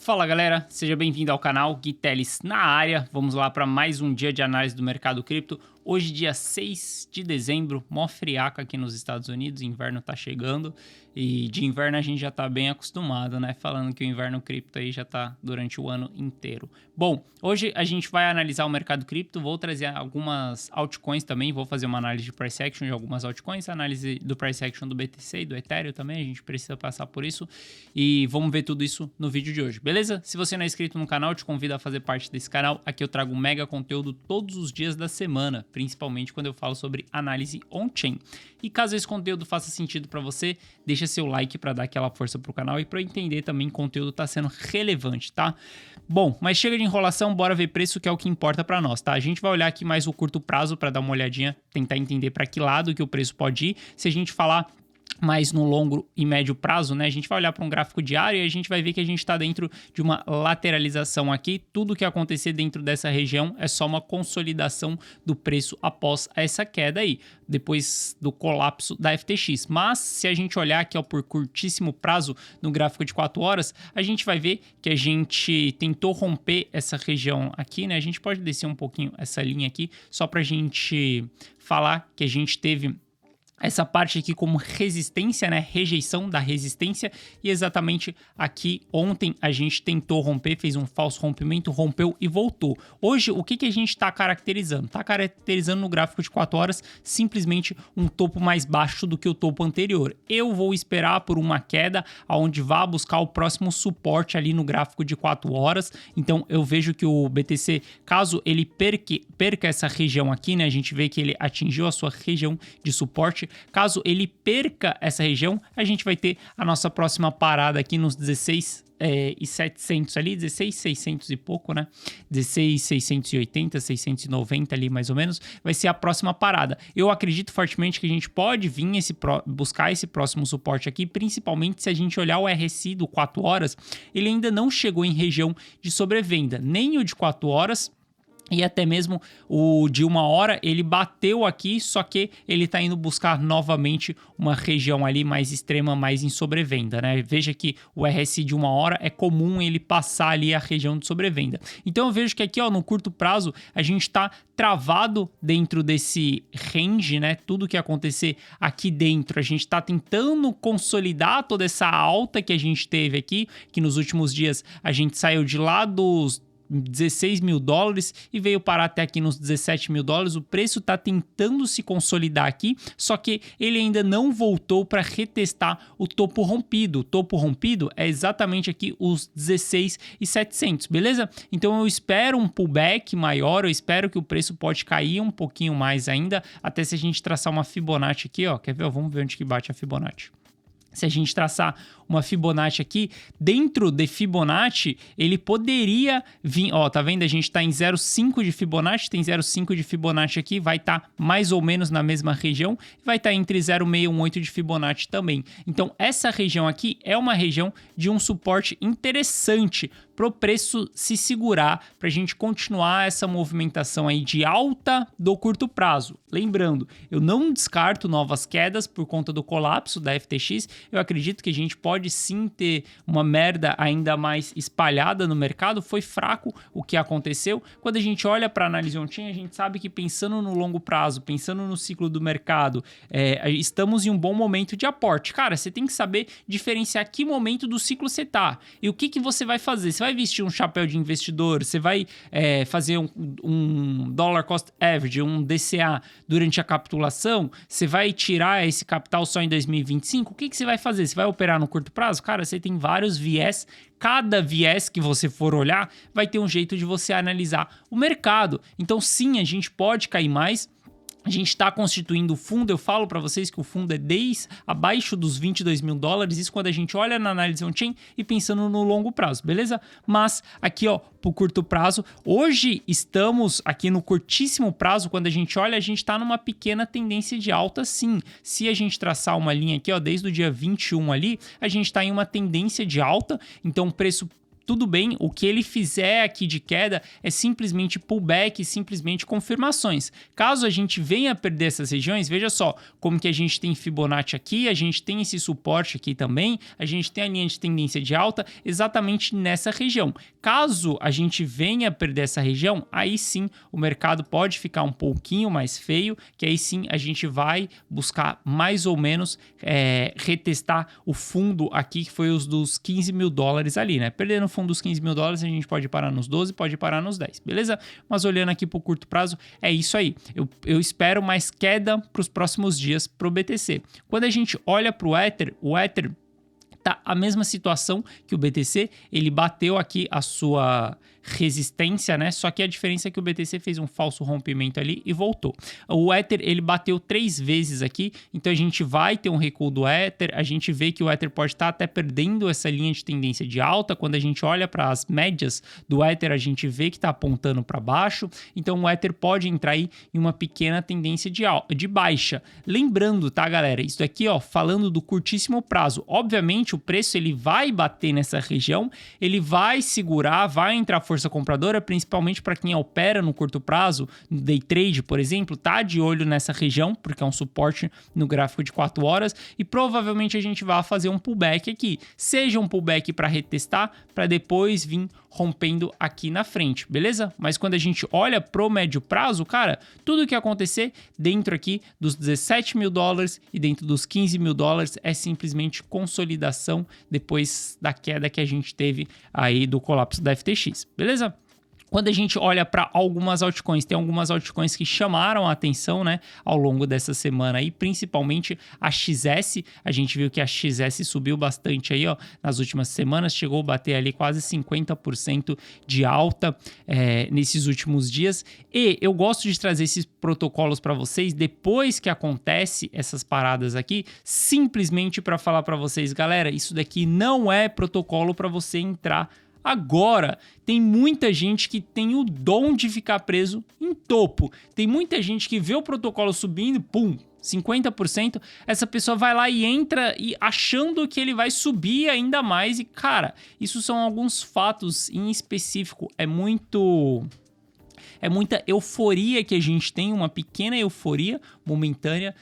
Fala galera, seja bem-vindo ao canal Gui Teles na área. Vamos lá para mais um dia de análise do mercado cripto. Hoje, dia 6 de dezembro, mó friaca aqui nos Estados Unidos, inverno tá chegando e de inverno a gente já tá bem acostumado, né? Falando que o inverno cripto aí já tá durante o ano inteiro. Bom, hoje a gente vai analisar o mercado cripto, vou trazer algumas altcoins também, vou fazer uma análise de price action de algumas altcoins, análise do price action do BTC e do Ethereum também, a gente precisa passar por isso e vamos ver tudo isso no vídeo de hoje, beleza? Se você não é inscrito no canal, te convido a fazer parte desse canal, aqui eu trago mega conteúdo todos os dias da semana, principalmente quando eu falo sobre análise on-chain. E caso esse conteúdo faça sentido para você, deixa seu like para dar aquela força pro canal e para entender também que o conteúdo tá sendo relevante, tá? Bom, mas chega de enrolação, bora ver preço, que é o que importa para nós, tá? A gente vai olhar aqui mais o curto prazo para dar uma olhadinha, tentar entender para que lado que o preço pode ir. Se a gente falar mais no longo e médio prazo, né? A gente vai olhar para um gráfico diário e a gente vai ver que a gente está dentro de uma lateralização aqui. Tudo que acontecer dentro dessa região é só uma consolidação do preço após essa queda aí, depois do colapso da FTX. Mas se a gente olhar aqui ó, por curtíssimo prazo no gráfico de 4 horas, a gente vai ver que a gente tentou romper essa região aqui, né? A gente pode descer um pouquinho essa linha aqui, só para a gente falar que a gente teve essa parte aqui como resistência, né? Rejeição da resistência. E exatamente aqui ontem a gente tentou romper, fez um falso rompimento, rompeu e voltou. Hoje, o que a gente está caracterizando? Está caracterizando no gráfico de 4 horas simplesmente um topo mais baixo do que o topo anterior. Eu vou esperar por uma queda onde vá buscar o próximo suporte ali no gráfico de 4 horas. Então eu vejo que o BTC, caso ele perca essa região aqui, né? A gente vê que ele atingiu a sua região de suporte. Caso ele perca essa região, a gente vai ter a nossa próxima parada aqui nos 16,700 ali, 16,600 e pouco, né? 16,680, 690 ali mais ou menos, vai ser a próxima parada. Eu acredito fortemente que a gente pode vir buscar esse próximo suporte aqui, principalmente se a gente olhar o RSI do 4 horas, ele ainda não chegou em região de sobrevenda, nem o de 4 horas, e até mesmo o de 1 hora, ele bateu aqui, só que ele tá indo buscar novamente uma região ali mais extrema, mais em sobrevenda, né? Veja que o RSI de 1 hora é comum ele passar ali a região de sobrevenda. Então eu vejo que aqui, ó, no curto prazo, a gente tá travado dentro desse range, né? Tudo que acontecer aqui dentro, a gente tá tentando consolidar toda essa alta que a gente teve aqui, que nos últimos dias a gente saiu de lá dos 16 mil dólares e veio parar até aqui nos 17 mil dólares. O preço está tentando se consolidar aqui, só que ele ainda não voltou para retestar o topo rompido. O topo rompido é exatamente aqui os 16,700, beleza? Então eu espero um pullback maior, eu espero que o preço pode cair um pouquinho mais ainda, até se a gente traçar uma Fibonacci aqui, ó, quer ver? Vamos ver onde que bate a Fibonacci. Se a gente traçar uma Fibonacci aqui, dentro de Fibonacci, ele poderia vir, ó, tá vendo? A gente tá em 0,5 de Fibonacci, tem 0,5 de Fibonacci aqui, vai estar mais ou menos na mesma região, vai estar entre 0,618 de Fibonacci também. Então, essa região aqui é uma região de um suporte interessante para o preço se segurar, para a gente continuar essa movimentação aí de alta do curto prazo. Lembrando, eu não descarto novas quedas por conta do colapso da FTX, eu acredito que a gente pode sim ter uma merda ainda mais espalhada no mercado. Foi fraco o que aconteceu. Quando a gente olha para a análise on-chain, a gente sabe que pensando no longo prazo, pensando no ciclo do mercado, estamos em um bom momento de aporte. Cara, você tem que saber diferenciar que momento do ciclo você tá e o que você vai fazer. Você vai vestir um chapéu de investidor, você vai fazer um dollar cost average, um DCA durante a capitulação, você vai tirar esse capital só em 2025, o que você vai fazer? Você vai operar no curto prazo? Cara, você tem vários viés, cada viés que você for olhar vai ter um jeito de você analisar o mercado. Então sim, a gente pode cair mais. A gente está constituindo o fundo, eu falo para vocês que o fundo é abaixo dos 22 mil dólares, isso quando a gente olha na análise on-chain e pensando no longo prazo, beleza? Mas aqui, ó, pro curto prazo, hoje estamos aqui no curtíssimo prazo, quando a gente olha, a gente está numa pequena tendência de alta sim. Se a gente traçar uma linha aqui, ó, desde o dia 21 ali, a gente está em uma tendência de alta, então o preço tudo bem, o que ele fizer aqui de queda é simplesmente pullback, simplesmente confirmações. Caso a gente venha perder essas regiões, veja só como que a gente tem Fibonacci aqui, a gente tem esse suporte aqui também, a gente tem a linha de tendência de alta exatamente nessa região. Caso a gente venha perder essa região, aí sim o mercado pode ficar um pouquinho mais feio, que aí sim a gente vai buscar mais ou menos retestar o fundo aqui, que foi os dos 15 mil dólares ali, né? Perdendo o fundo dos 15 mil dólares, a gente pode parar nos 12, pode parar nos 10, beleza? Mas olhando aqui para o curto prazo, é isso aí. Eu espero mais queda para os próximos dias para o BTC. Quando a gente olha para o Ether tá a mesma situação que o BTC, ele bateu aqui a sua resistência, né? Só que a diferença é que o BTC fez um falso rompimento ali e voltou. O Ether, ele bateu 3 vezes aqui, então a gente vai ter um recuo do Ether, a gente vê que o Ether pode estar até perdendo essa linha de tendência de alta, quando a gente olha para as médias do Ether, a gente vê que está apontando para baixo, então o Ether pode entrar aí em uma pequena tendência de baixa. Lembrando, tá, galera, isso aqui, ó, falando do curtíssimo prazo, obviamente o preço ele vai bater nessa região, ele vai segurar, vai entrar força compradora, principalmente para quem opera no curto prazo, no day trade, por exemplo, tá de olho nessa região, porque é um suporte no gráfico de 4 horas, e provavelmente a gente vai fazer um pullback aqui, seja um pullback para retestar, para depois vir rompendo aqui na frente, beleza? Mas quando a gente olha pro médio prazo, cara, tudo que acontecer dentro aqui dos 17 mil dólares e dentro dos 15 mil dólares é simplesmente consolidação depois da queda que a gente teve aí do colapso da FTX, beleza? Quando a gente olha para algumas altcoins, tem algumas altcoins que chamaram a atenção, né, ao longo dessa semana aí, principalmente a XS. A gente viu que a XS subiu bastante aí, ó, nas últimas semanas, chegou a bater ali quase 50% de alta nesses últimos dias. E eu gosto de trazer esses protocolos para vocês depois que acontece essas paradas aqui, simplesmente para falar para vocês, galera, isso daqui não é protocolo para você entrar agora. Tem muita gente que tem o dom de ficar preso em topo. Tem muita gente que vê o protocolo subindo, pum, 50%, essa pessoa vai lá e entra e achando que ele vai subir ainda mais. E, cara, isso são alguns fatos em específico. É muita euforia que a gente tem, uma pequena euforia momentânea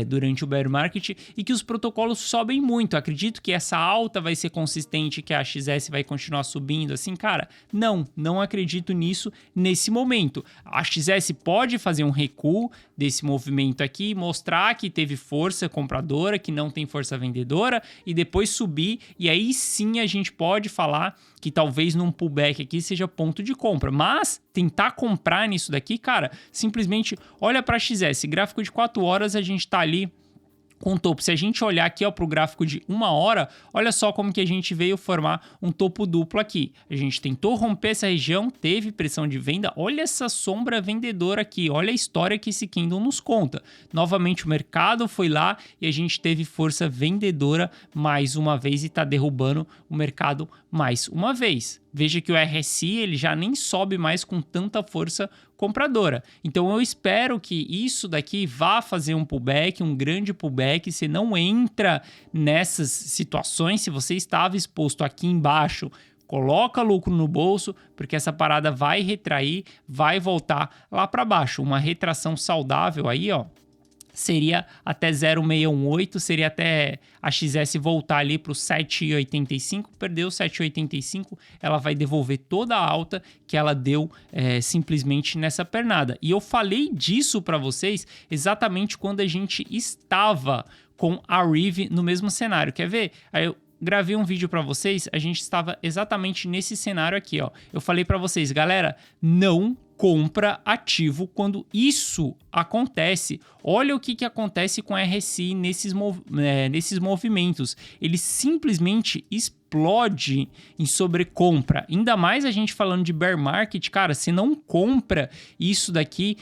durante o bear market, e que os protocolos sobem muito. Acredito que essa alta vai ser consistente, que a XS vai continuar subindo assim, cara, não acredito nisso nesse momento. A XS pode fazer um recuo desse movimento aqui, mostrar que teve força compradora, que não tem força vendedora, e depois subir, e aí sim a gente pode falar que talvez num pullback aqui seja ponto de compra, mas tentar comprar nisso daqui, cara, simplesmente olha para a XS, gráfico de 4 horas, a gente tá ali com topo. Se a gente olhar aqui para o gráfico de 1 hora, olha só como que a gente veio formar um topo duplo aqui. A gente tentou romper essa região, teve pressão de venda. Olha essa sombra vendedora aqui, olha a história que esse candle nos conta. Novamente o mercado foi lá e a gente teve força vendedora mais uma vez e está derrubando o mercado mais uma vez. Veja que o RSI ele já nem sobe mais com tanta força compradora. Então eu espero que isso daqui vá fazer um pullback, um grande pullback. Você não entra nessas situações se você estava exposto aqui embaixo. Coloca lucro no bolso, porque essa parada vai retrair, vai voltar lá para baixo. Uma retração saudável aí, ó, seria até 0,618, seria até a XS voltar ali para o 7,85, perdeu 7,85, ela vai devolver toda a alta que ela deu simplesmente nessa pernada. E eu falei disso para vocês exatamente quando a gente estava com a Riv no mesmo cenário. Quer ver? Aí eu gravei um vídeo para vocês, a gente estava exatamente nesse cenário aqui, ó. Eu falei para vocês, galera, não compra ativo quando isso acontece. Olha o que acontece com a RSI nesses movimentos. Ele simplesmente explode em sobrecompra. Ainda mais a gente falando de bear market, cara, você não compra isso daqui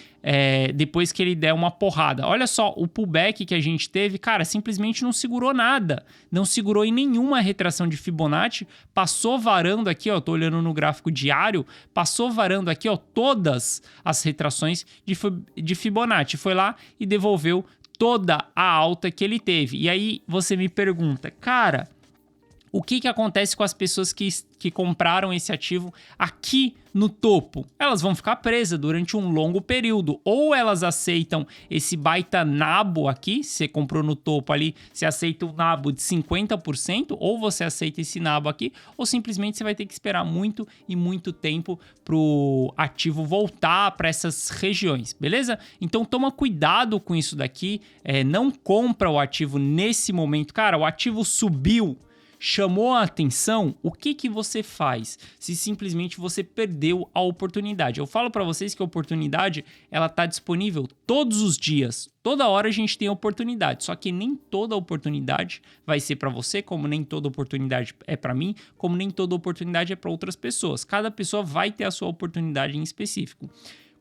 depois que ele der uma porrada. Olha só, o pullback que a gente teve, cara, simplesmente não segurou nada. Não segurou em nenhuma retração de Fibonacci. Passou varando aqui, ó, tô olhando no gráfico diário, passou varando aqui, ó, todas as retrações de Fibonacci. Foi lá e devolveu toda a alta que ele teve. E aí você me pergunta, cara, O que acontece com as pessoas que compraram esse ativo aqui no topo? Elas vão ficar presas durante um longo período. Ou elas aceitam esse baita nabo aqui, você comprou no topo ali, você aceita um nabo de 50%, ou você aceita esse nabo aqui, ou simplesmente você vai ter que esperar muito e muito tempo pro ativo voltar para essas regiões, beleza? Então toma cuidado com isso daqui, não compra o ativo nesse momento. Cara, o ativo subiu, chamou a atenção, o que você faz se simplesmente você perdeu a oportunidade? Eu falo para vocês que a oportunidade, ela tá disponível todos os dias. Toda hora a gente tem oportunidade, só que nem toda oportunidade vai ser para você, como nem toda oportunidade é para mim, como nem toda oportunidade é para outras pessoas. Cada pessoa vai ter a sua oportunidade em específico.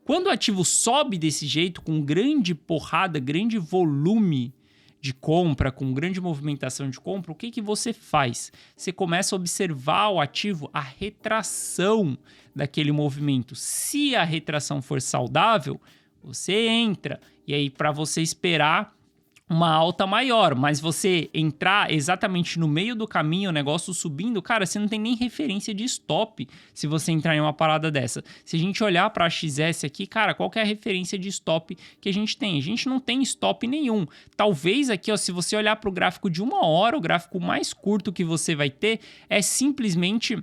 Quando o ativo sobe desse jeito, com grande porrada, grande volume de compra, com grande movimentação de compra, o que você faz? Você começa a observar o ativo, a retração daquele movimento. Se a retração for saudável, você entra. E aí, para você esperar uma alta maior, mas você entrar exatamente no meio do caminho, o negócio subindo, cara, você não tem nem referência de stop se você entrar em uma parada dessa. Se a gente olhar para a XS aqui, cara, qual que é a referência de stop que a gente tem? A gente não tem stop nenhum. Talvez aqui, ó, se você olhar para o gráfico de 1 hora, o gráfico mais curto que você vai ter é simplesmente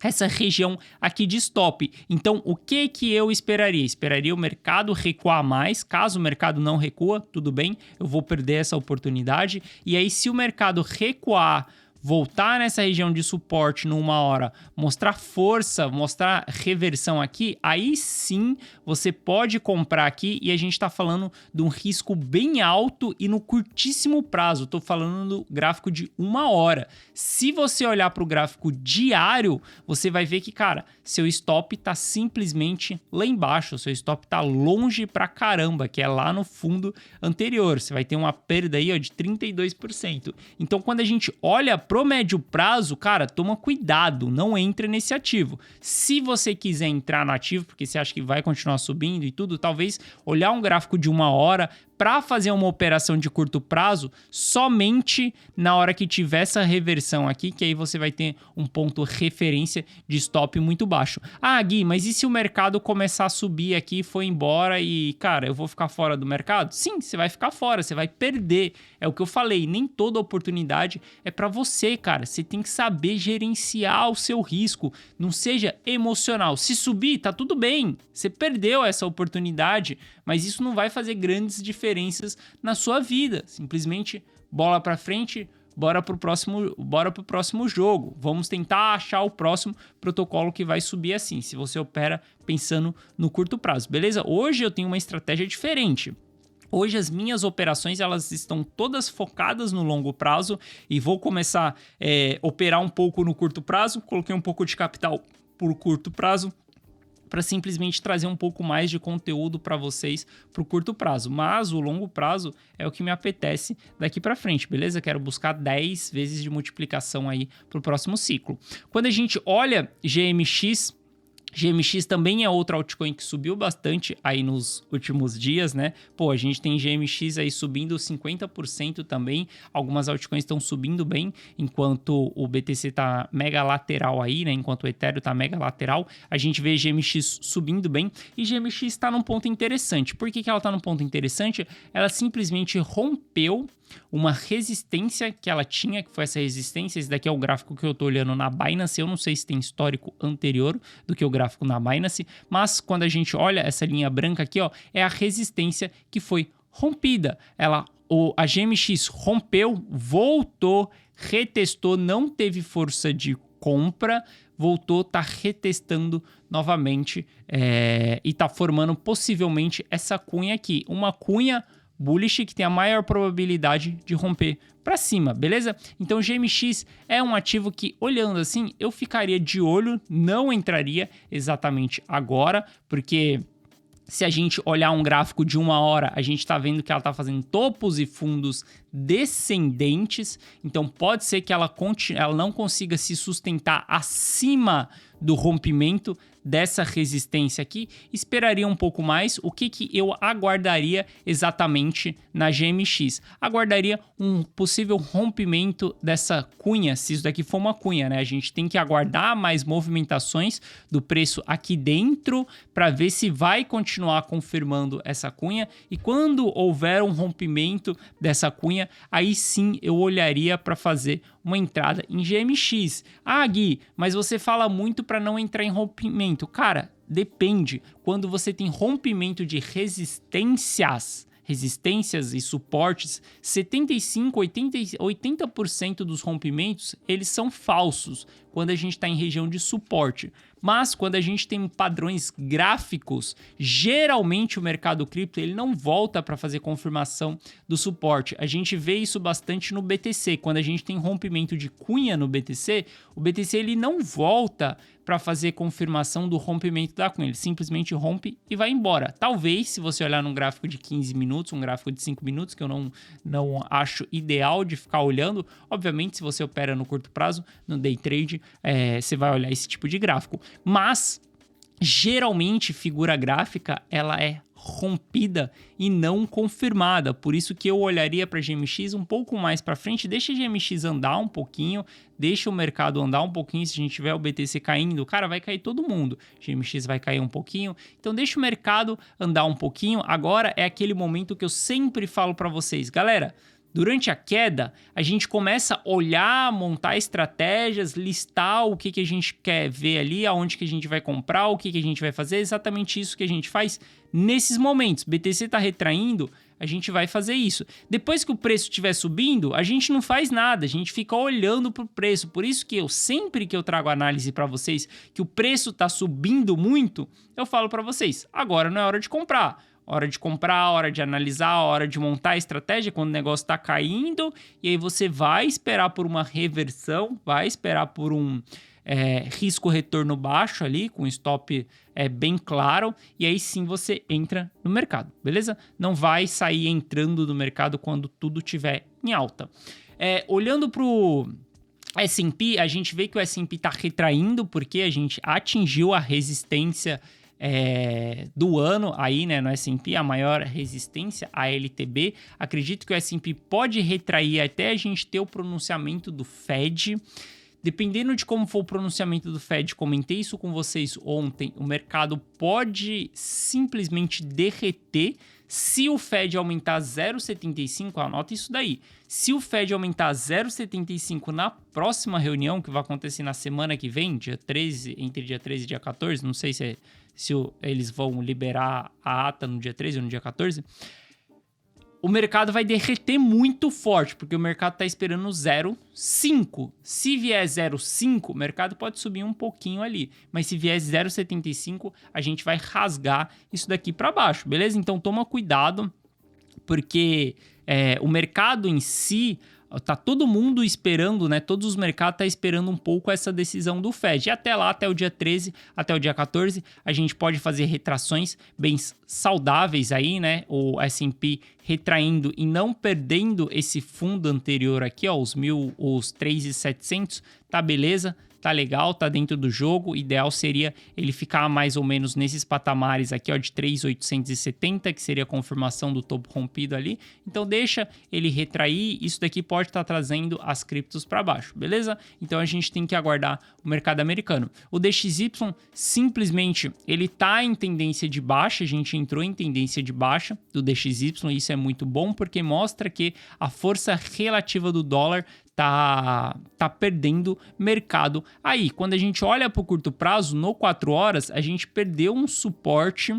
essa região aqui de stop. Então, o que eu esperaria? Esperaria o mercado recuar mais. Caso o mercado não recua, tudo bem, eu vou perder essa oportunidade. E aí, se o mercado recuar, voltar nessa região de suporte numa hora, mostrar força, mostrar reversão aqui, aí sim você pode comprar aqui, e a gente está falando de um risco bem alto e no curtíssimo prazo. Estou falando do gráfico de 1 hora. Se você olhar para o gráfico diário, você vai ver que, cara, seu stop está simplesmente lá embaixo, seu stop está longe pra caramba, que é lá no fundo anterior. Você vai ter uma perda aí, ó, de 32%. Então, quando a gente olha pro médio prazo, cara, toma cuidado, não entre nesse ativo. Se você quiser entrar no ativo, porque você acha que vai continuar subindo e tudo, talvez olhar um gráfico de 1 hora para fazer uma operação de curto prazo somente na hora que tiver essa reversão aqui, que aí você vai ter um ponto referência de stop muito baixo. Ah, Gui, mas e se o mercado começar a subir aqui e for embora e, cara, eu vou ficar fora do mercado? Sim, você vai ficar fora, você vai perder. É o que eu falei, nem toda oportunidade é para você, cara. Você tem que saber gerenciar o seu risco, não seja emocional. Se subir, tá tudo bem, você perdeu essa oportunidade, mas isso não vai fazer grandes diferenças na sua vida. Simplesmente bola para frente, bora pro próximo jogo. Vamos tentar achar o próximo protocolo que vai subir assim, se você opera pensando no curto prazo, beleza? Hoje eu tenho uma estratégia diferente. Hoje as minhas operações elas estão todas focadas no longo prazo e vou começar a operar um pouco no curto prazo. Coloquei um pouco de capital por curto prazo, para simplesmente trazer um pouco mais de conteúdo para vocês para o curto prazo. Mas o longo prazo é o que me apetece daqui para frente, beleza? Quero buscar 10 vezes de multiplicação aí para o próximo ciclo. Quando a gente olha GMX também é outra altcoin que subiu bastante aí nos últimos dias, né? Pô, a gente tem GMX aí subindo 50% também. Algumas altcoins estão subindo bem, enquanto o BTC tá mega lateral aí, né? Enquanto o Ethereum tá mega lateral, a gente vê GMX subindo bem. E GMX está num ponto interessante. Por que ela tá num ponto interessante? Ela simplesmente rompeu uma resistência que ela tinha, que foi essa resistência. Esse daqui é o gráfico que eu tô olhando na Binance. Eu não sei se tem histórico anterior do que o gráfico na Binance, mas quando a gente olha essa linha branca aqui, ó, é a resistência que foi rompida. A GMX rompeu, voltou, retestou, não teve força de compra, voltou, tá retestando novamente e tá formando possivelmente essa cunha aqui, uma cunha bullish que tem a maior probabilidade de romper para cima, beleza? Então GMX é um ativo que, olhando assim, eu ficaria de olho, não entraria exatamente agora, porque se a gente olhar um gráfico de 1 hora, a gente está vendo que ela está fazendo topos e fundos descendentes, então pode ser que ela não consiga se sustentar acima do rompimento dessa resistência aqui, esperaria um pouco mais. O que eu aguardaria exatamente na GMX? Aguardaria um possível rompimento dessa cunha, se isso daqui for uma cunha, né? A gente tem que aguardar mais movimentações do preço aqui dentro para ver se vai continuar confirmando essa cunha, e quando houver um rompimento dessa cunha, aí sim eu olharia para fazer uma entrada em GMX. Ah, Gui, mas você fala muito para não entrar em rompimento. Cara, depende. Quando você tem rompimento de resistências e suportes, 75, 80% dos rompimentos, eles são falsos quando a gente está em região de suporte. Mas quando a gente tem padrões gráficos, geralmente o mercado cripto ele não volta para fazer confirmação do suporte. A gente vê isso bastante no BTC. Quando a gente tem rompimento de cunha no BTC, o BTC ele não volta para fazer confirmação do rompimento da cunha. Ele simplesmente rompe e vai embora. Talvez, se você olhar num gráfico de 15 minutos, um gráfico de 5 minutos, que eu não acho ideal de ficar olhando. Obviamente, se você opera no curto prazo, no day trade, você vai olhar esse tipo de gráfico. Mas, geralmente, figura gráfica, ela é rompida e não confirmada. Por isso que eu olharia para a GMX um pouco mais para frente, deixa a GMX andar um pouquinho, deixa o mercado andar um pouquinho. Se a gente tiver o BTC caindo, cara, vai cair todo mundo. GMX vai cair um pouquinho. Então deixa o mercado andar um pouquinho. Agora é aquele momento que eu sempre falo para vocês, galera. Durante a queda, a gente começa a olhar, montar estratégias, listar o que a gente quer ver ali, aonde que a gente vai comprar, o que a gente vai fazer. É exatamente isso que a gente faz nesses momentos. BTC está retraindo, a gente vai fazer isso. Depois que o preço estiver subindo, a gente não faz nada, a gente fica olhando para o preço. Por isso que sempre que eu trago análise para vocês que o preço está subindo muito, eu falo para vocês, agora não é hora de comprar. Hora de comprar, hora de analisar, hora de montar a estratégia quando o negócio está caindo. E aí você vai esperar por uma reversão, vai esperar por um risco-retorno baixo ali, com stop bem claro. E aí sim você entra no mercado, beleza? Não vai sair entrando no mercado quando tudo estiver em alta. Olhando para o S&P, a gente vê que o S&P está retraindo porque a gente atingiu a resistência do ano aí, né, no S&P, a maior resistência, a LTB. Acredito que o S&P pode retrair até a gente ter o pronunciamento do Fed. Dependendo de como for o pronunciamento do Fed, comentei isso com vocês ontem, o mercado pode simplesmente derreter se o Fed aumentar 0,75, anota isso daí. Se o Fed aumentar 0,75 na próxima reunião, que vai acontecer na semana que vem, dia 13, entre dia 13 e dia 14, não sei se eles vão liberar a ata no dia 13 ou no dia 14, o mercado vai derreter muito forte, porque o mercado está esperando 0,5. Se vier 0,5, o mercado pode subir um pouquinho ali, mas se vier 0,75, a gente vai rasgar isso daqui para baixo, beleza? Então toma cuidado, porque o mercado em si tá todo mundo esperando, né? Todos os mercados estão esperando um pouco essa decisão do Fed. E até lá, até o dia 13, até o dia 14, a gente pode fazer retrações bem saudáveis aí, né? O S&P retraindo e não perdendo esse fundo anterior aqui, ó, os 3.700, tá beleza? Tá legal, tá dentro do jogo. O ideal seria ele ficar mais ou menos nesses patamares aqui, ó, de 3.870, que seria a confirmação do topo rompido ali. Então deixa ele retrair, isso daqui pode estar trazendo as criptos para baixo, beleza? Então a gente tem que aguardar o mercado americano. O DXY simplesmente ele tá em tendência de baixa, a gente entrou em tendência de baixa do DXY, isso é muito bom porque mostra que a força relativa do dólar tá perdendo mercado. Aí, quando a gente olha para o curto prazo, no 4 horas, a gente perdeu um suporte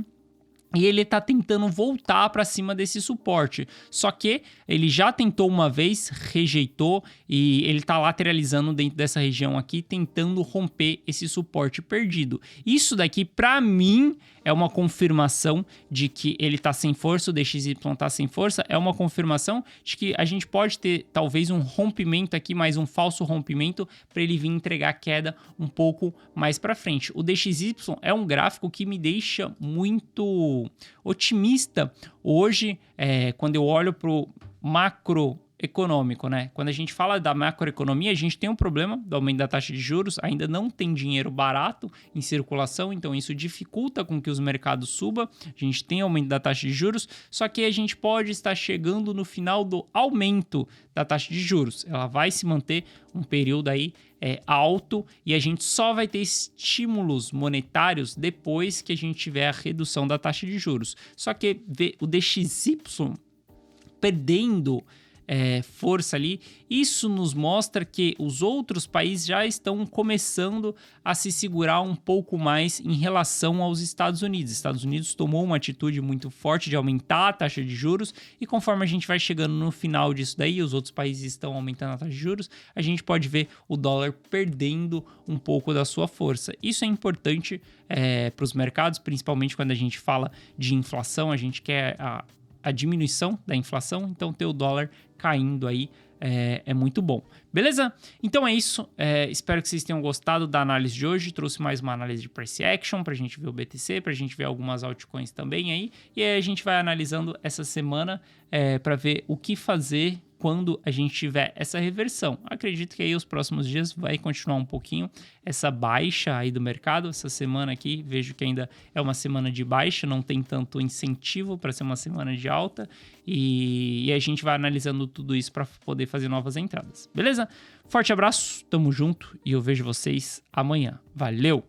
e ele tá tentando voltar para cima desse suporte. Só que ele já tentou uma vez, rejeitou e ele tá lateralizando dentro dessa região aqui, tentando romper esse suporte perdido. Isso daqui, para mim, é uma confirmação de que ele tá sem força, o DXY tá sem força, é uma confirmação de que a gente pode ter talvez um rompimento aqui, mais um falso rompimento, para ele vir entregar queda um pouco mais para frente. O DXY é um gráfico que me deixa muito otimista hoje, quando eu olho pro macro econômico, né? Quando a gente fala da macroeconomia, a gente tem um problema do aumento da taxa de juros, ainda não tem dinheiro barato em circulação, então isso dificulta com que os mercados subam, a gente tem aumento da taxa de juros, só que a gente pode estar chegando no final do aumento da taxa de juros. Ela vai se manter um período aí alto e a gente só vai ter estímulos monetários depois que a gente tiver a redução da taxa de juros. Só que o DXY perdendo força ali, isso nos mostra que os outros países já estão começando a se segurar um pouco mais em relação aos Estados Unidos. Os Estados Unidos tomou uma atitude muito forte de aumentar a taxa de juros e conforme a gente vai chegando no final disso daí, os outros países estão aumentando a taxa de juros, a gente pode ver o dólar perdendo um pouco da sua força. Isso é importante para os mercados, principalmente quando a gente fala de inflação, a gente quer a diminuição da inflação, então ter o dólar caindo aí é muito bom. Beleza? Então é isso. Espero que vocês tenham gostado da análise de hoje. Trouxe mais uma análise de price action pra gente ver o BTC, pra gente ver algumas altcoins também aí. E aí a gente vai analisando essa semana para ver o que fazer quando a gente tiver essa reversão. Acredito que aí os próximos dias vai continuar um pouquinho essa baixa aí do mercado. Essa semana aqui, vejo que ainda é uma semana de baixa, não tem tanto incentivo para ser uma semana de alta. E a gente vai analisando tudo isso para poder fazer novas entradas. Beleza? Forte abraço, tamo junto e eu vejo vocês amanhã. Valeu!